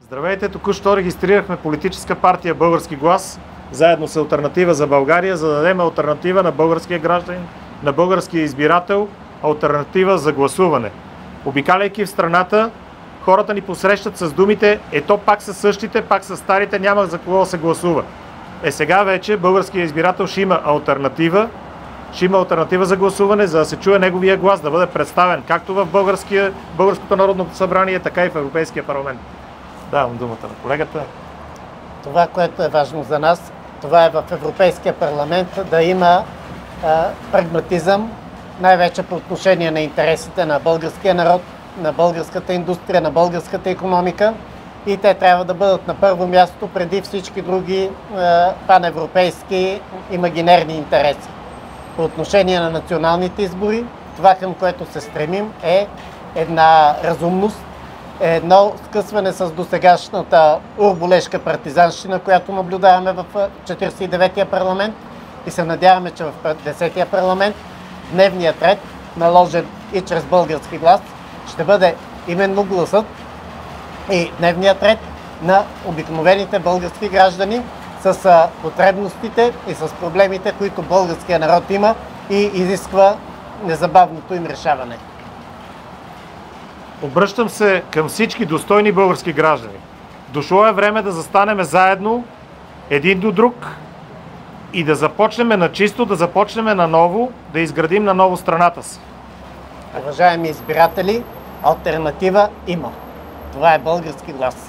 Здравейте, току-що регистрирахме политическа партия Български глас, заедно с Алтернатива за България, за да дадем алтернатива на българския гражданин, на българския избирател, алтернатива за гласуване. Обикаляйки в страната, хората ни посрещат с думите: ето пак са същите, пак са старите, няма за кого да се гласува. Сега вече българският избирател ще има алтернатива, за гласуване, за да се чуе неговия глас, да бъде представен както в Българското народно събрание, така и в Европейския парламент. Давам думата на колегата. Това, което е важно за нас, това е в Европейския парламент да има прагматизъм, най-вече по отношение на интересите на българския народ, на българската индустрия, на българската икономика, и те трябва да бъдат на първо място преди всички други паневропейски имагинерни интереси. По отношение на националните избори, това, към което се стремим, е една разумност, едно скъсване с досегашната урболешка партизанщина, която наблюдаваме в 49-я парламент, и се надяваме, че в 10-я парламент дневният ред, наложен и чрез български глас, ще бъде именно гласът и дневният ред на обикновените български граждани с потребностите и с проблемите, които българския народ има и изисква незабавното им решаване. Обръщам се към всички достойни български граждани. Дошло е време да застанем заедно, един до друг, и да започнем на чисто, да започнем наново, да изградим наново страната си. Уважаеми избиратели, алтернатива има. Това е български глас.